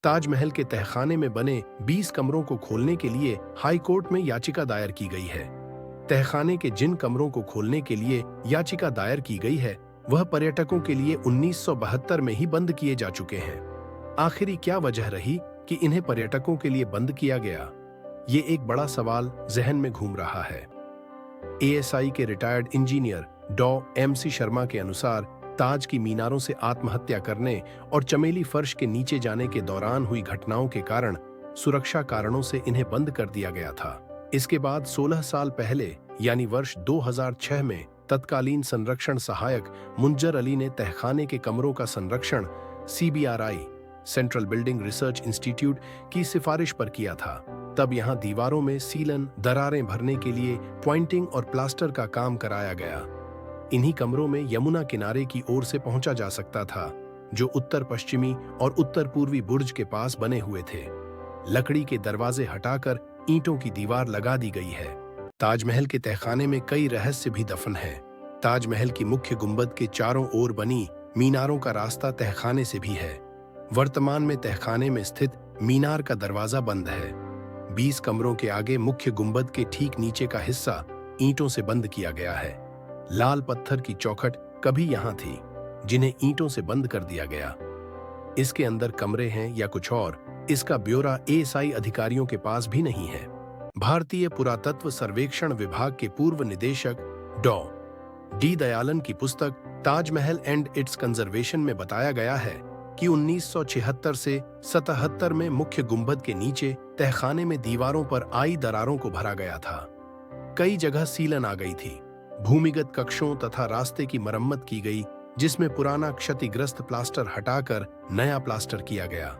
ताजमहल के तहखाने में बने 20 कमरों को खोलने के लिए हाई कोर्ट में याचिका दायर की गई है। तहखाने के जिन कमरों को खोलने के लिए याचिका दायर की गई है, वह पर्यटकों के लिए 1972 में ही बंद किए जा चुके हैं। आखिरी क्या वजह रही कि इन्हें पर्यटकों के लिए बंद किया गया? ये एक बड़ा सवाल जहन में घूम रहा है। एएसआई के रिटायर्ड इंजीनियर डॉ. एम.सी. शर्मा के अनुसार ताज की मीनारों से आत्महत्या करने और चमेली फर्श के नीचे जाने के दौरान हुई घटनाओं के कारण सुरक्षा कारणों से इन्हें बंद कर दिया गया था। इसके बाद 16 साल पहले यानी वर्ष 2006 में तत्कालीन संरक्षण सहायक मुंजर अली ने तहखाने के कमरों का संरक्षण CBRI central building research institute की सिफारिश पर किया था। तब यहां दीवारों में सीलन दरारें भरने के लिए पॉइंटिंग और प्लास्टर का काम कराया गया। इन्हीं कमरों में यमुना किनारे की ओर से पहुंचा जा सकता था, जो उत्तर पश्चिमी और उत्तर पूर्वी बुर्ज के पास बने हुए थे। लकड़ी के दरवाजे हटाकर ईंटों की दीवार लगा दी गई है। ताजमहल के तहखाने में कई रहस्य भी दफन हैं। ताजमहल की मुख्य गुंबद के चारों ओर बनी मीनारों का रास्ता तहखाने से भी है। वर्तमान में तहखाने में स्थित मीनार का दरवाजा बंद है। 20 कमरों के आगे मुख्य गुंबद के ठीक नीचे का हिस्सा ईंटों से बंद किया गया है। लाल पत्थर की चौखट कभी यहां थी, जिन्हें ईंटों से बंद कर दिया गया। इसके अंदर कमरे हैं या कुछ और, इसका ब्यौरा एएसआई अधिकारियों के पास भी नहीं है। भारतीय पुरातत्व सर्वेक्षण विभाग के पूर्व निदेशक डॉ. डी. दयालन की पुस्तक ताजमहल एंड इट्स कंजर्वेशन में बताया गया है कि 1976 से 77 में मुख्य गुंबद के नीचे तहखाने में दीवारों पर आई दरारों को भरा गया था। कई जगह सीलन आ गई थी। भूमिगत कक्षों तथा रास्ते की मरम्मत की गई, जिसमें पुराना क्षतिग्रस्त प्लास्टर हटाकर नया प्लास्टर किया गया।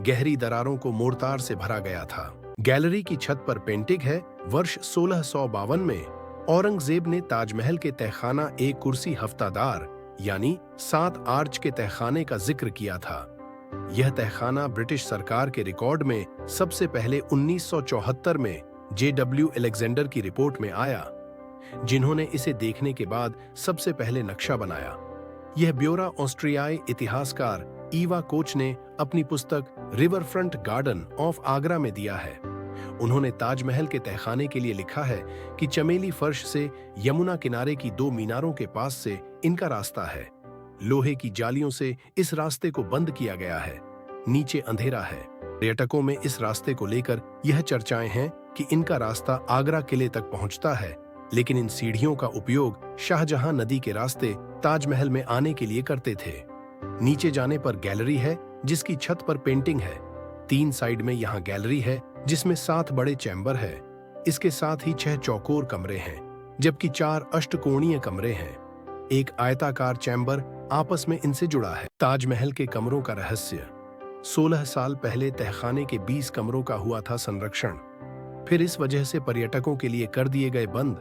गहरी दरारों को मोर्टार से भरा गया था। गैलरी की छत पर पेंटिंग है। वर्ष 1652 में औरंगजेब ने ताजमहल के तहखाना एक कुर्सी हफ्तादार यानी 7 आर्च के तहखाने का जिक्र किया था। यह तहखाना ब्रिटिश सरकार के रिकॉर्ड में सबसे पहले 1974 में JW अलेक्जेंडर की रिपोर्ट में आया, जिन्होंने इसे देखने के बाद सबसे पहले नक्शा बनाया। यह ब्यौरा ऑस्ट्रियाई इतिहासकार ईवा कोच ने अपनी पुस्तक river front garden of Agra में दिया है। उन्होंने ताजमहल के तहखाने के लिए लिखा है कि चमेली फर्श से यमुना किनारे की 2 मीनारों के पास से इनका रास्ता है। लोहे की जालियों से इस रास्ते को बंद किया गया है। नीचे अंधेरा है। पर्यटकों में इस रास्ते को लेकर यह चर्चाएं हैं कि इनका रास्ता आगरा किले तक पहुंचता है, लेकिन इन सीढ़ियों का उपयोग शाहजहां नदी के रास्ते ताजमहल में आने के लिए करते थे। नीचे जाने पर गैलरी है, जिसकी छत पर पेंटिंग है। 3 साइड में यहाँ गैलरी है, जिसमें 7 बड़े चैम्बर है। इसके साथ ही 6 चौकोर कमरे हैं, जबकि 4 अष्टकोणीय कमरे हैं। एक आयताकार चैम्बर आपस में इनसे जुड़ा है। ताजमहल के कमरों का रहस्य। 16 साल पहले तहखाने के 20 कमरों का हुआ था संरक्षण, फिर इस वजह से पर्यटकों के लिए कर दिए गए बंद।